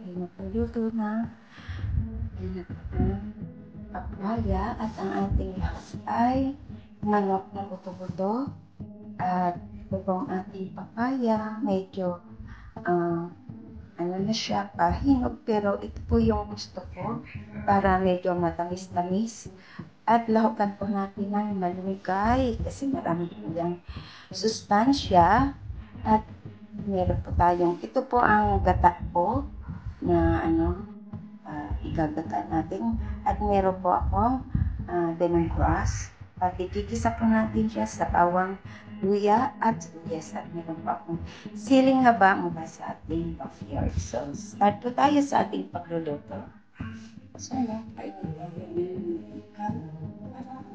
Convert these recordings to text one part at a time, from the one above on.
ay nagluluto na papaya at ang ating last ay manok na buto-buto. At ito pong ating papaya, medyo ano na siya, pahinog, pero ito po yung gusto ko para medyo matamis-tamis. At lahukan po natin ng malunggay kasi marami po yung sustansya. At meron po tayong, ito po ang gata po na igagata natin. At meron po ako lemongrass. At ikikisa po natin siya sa bawang luya at sibuyas. At meron po akong siling haba mula sa ating backyard. So, start po tayo sa ating pagluluto. So, ay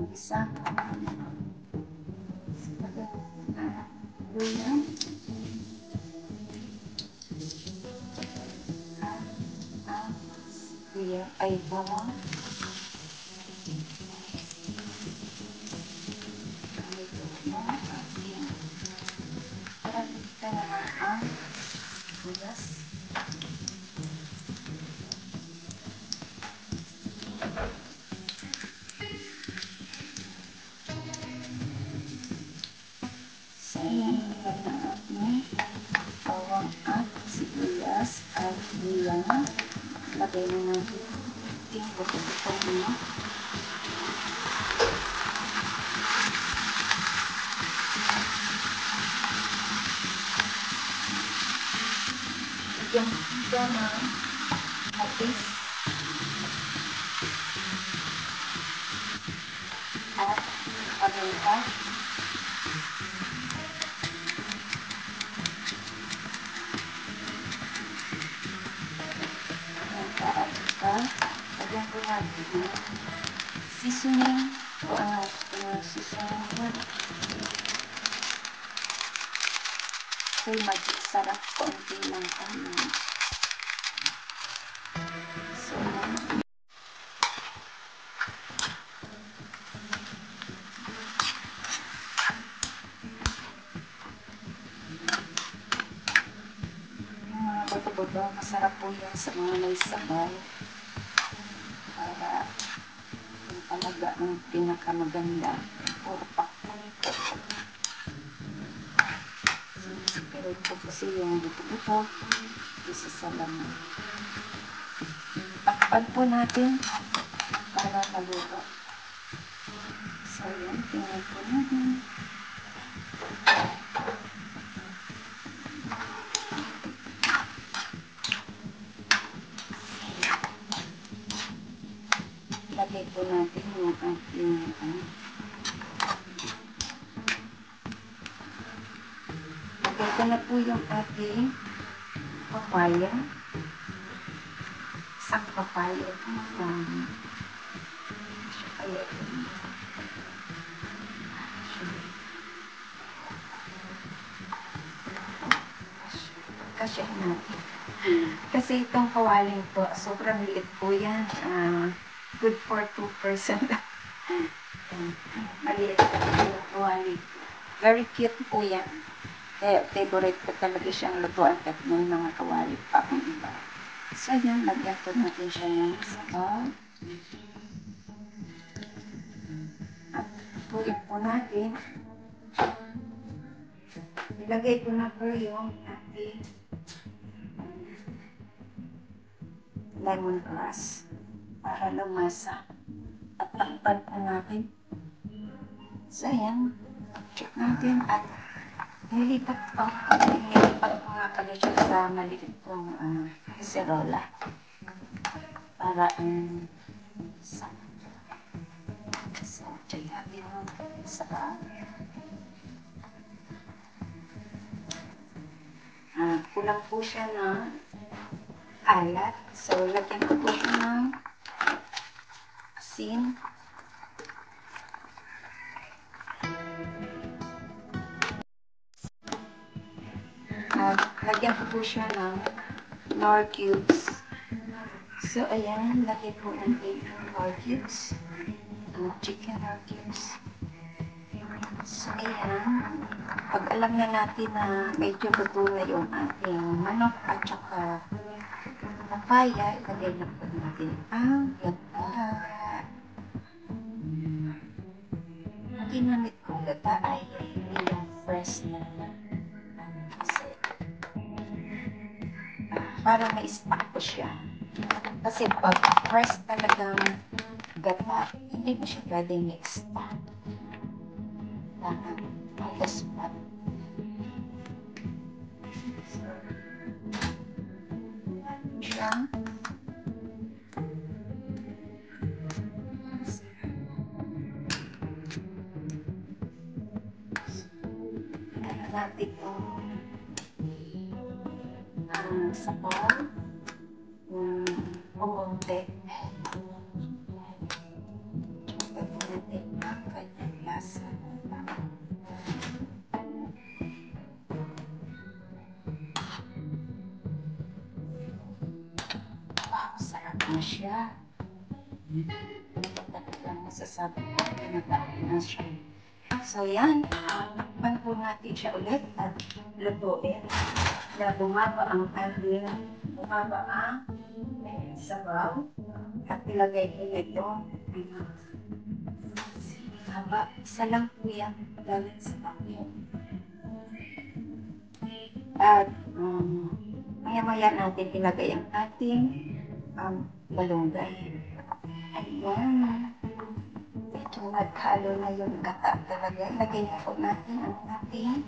isa. Luya. Luya ay bawang. Sibuyas. So, yan ang ating bawang at sibuyas at luya. Lagay na natin ating buto-buto na. Lagyan ko ng patis at paminta. Lagyan ko natin ng seasoning o ang seasoning ko. So, mag-sarap konti lang kami. So, buto-buto, masarap po yan sa mga may sabaw. Para yung talaga ang pinakamaganda. Puro pakul. Pero ito kasi yung buto-buto isa sa laman. Takpan po natin para maluto. So yan, tingnan po natin. Lagay po natin yung ating lagay ko na po yung ating papaya. Isang papaya ito. Kasya natin. Kasi itong kawaling po, sobrang liit po yan. Good for 2%. Maliit po yung kawaling. Very cute po yan. Favorite ko talaga siyang lutuan at may mga kawali pa akong iba. So yan, lagyan po natin siya ng sabaw. At tuloy po natin. Ilagay ko na po yung ating lemongrass para lumasa. At takpan po natin. So yan, check natin at nilipat ko nga pala siya sa maliit kong kaserola para so, check natin sa kulang po siya ng alat. So, lagyan ko po siya ng asin. Lagyan ko po siya ng nor cubes. So, ayan, lagyan po natin yung nor cubes. Chicken nor cubes. So, ayan. Pag alam na natin na medyo luto na yung ating manok at saka papaya, ilagay na po natin ang gata. Ang ginamit kong gata ay yung fresh na. Kasi, para ma-stack ko siya. Kasi pag fresh talagang gata, hindi mo siya pwedeng i-stack. On the spot. Siya. Ano natin itong sabaw. Pumunti. Gawin natin ang kanyang lasa. Wow, sarap na siya. Talagang masasabi ko, pinagdaan na siya. So yan, pan po natin siya ulit at lutuin na bumaba ang sabaw at ilagay ko nito haba. Isa lang po yan dahil sa bakyo. At maya-maya natin ilagay ang ating malunggay. Ayan. Ito naghalo na yung gata talaga. Ilagay na po natin ang ating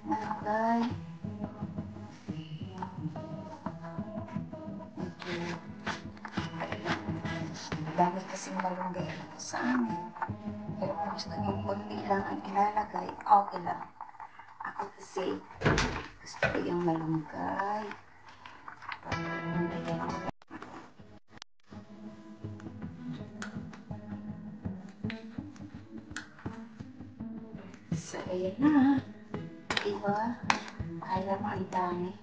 malunggay. Dami kasing malunggay sa amin. Pero kung gusto nyo kunti lang ang ilalagay, okay lang. Ako kasi gusto ko yung malunggay. So, ayan na. Diba? Kaya mo ang dami.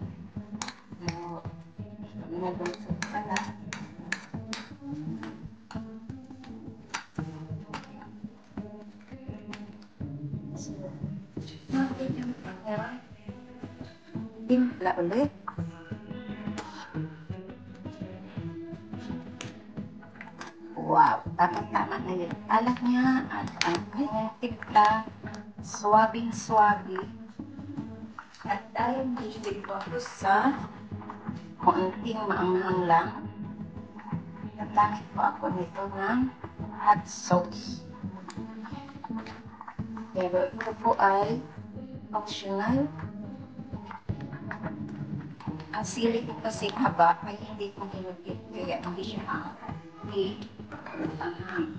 No, nalusog pala. So, natin yung timpla ulit. Wow, tama-tama na yun. Alam niya at ang kanyang timpla, swabing-swabi. At dahil bibig ko ako sa konting maanghang lang, nagamit po ako nito ng hot sauce. Pero ito po ay optional. Ang sili ko kasi haba ay hindi ko ginugit, kaya hindi siya anghang.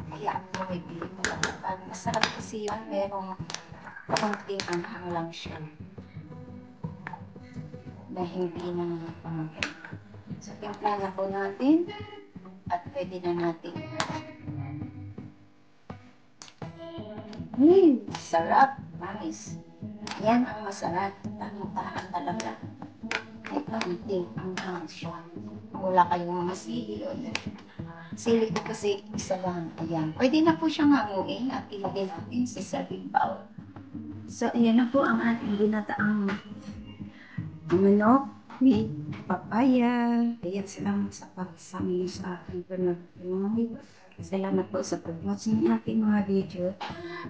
Kaya bumibili ko lang. Masarap kasi yun, merong konting anghang lang siya. Na hindi na pangagay. So, timpla na po natin at pwede na natin. Sarap, nice. Yan ang masarap. Tamang-tahan talaga. May konting anghang siya. Wala kayong mga sili yun. Sili ko kasi isa lang. Ayan. Pwede na po siyang hanguin at ilagay natin sa serving bowl. So, ayan na po ang ating ginataang manok with papaya. Ayan, salamat sa pagsama sa aking panagpapalala. Salamat po sa pag-watch ng aking mga video.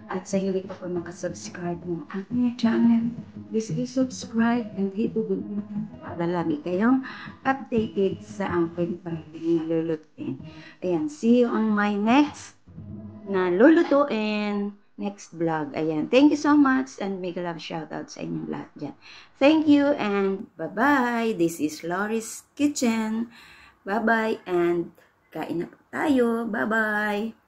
At sa hindi pa po makasubscribe ng aking channel, please subscribe and hit the bell para lagi kayong updated sa aking pag-lulutuin. Ayan, see you on my next na lulutuin next vlog. Ayan, thank you so much and big love shoutout sa inyong lahat dyan. Thank you and bye-bye. This is Lori's Kitchen. Bye-bye and kain na po tayo. Bye-bye.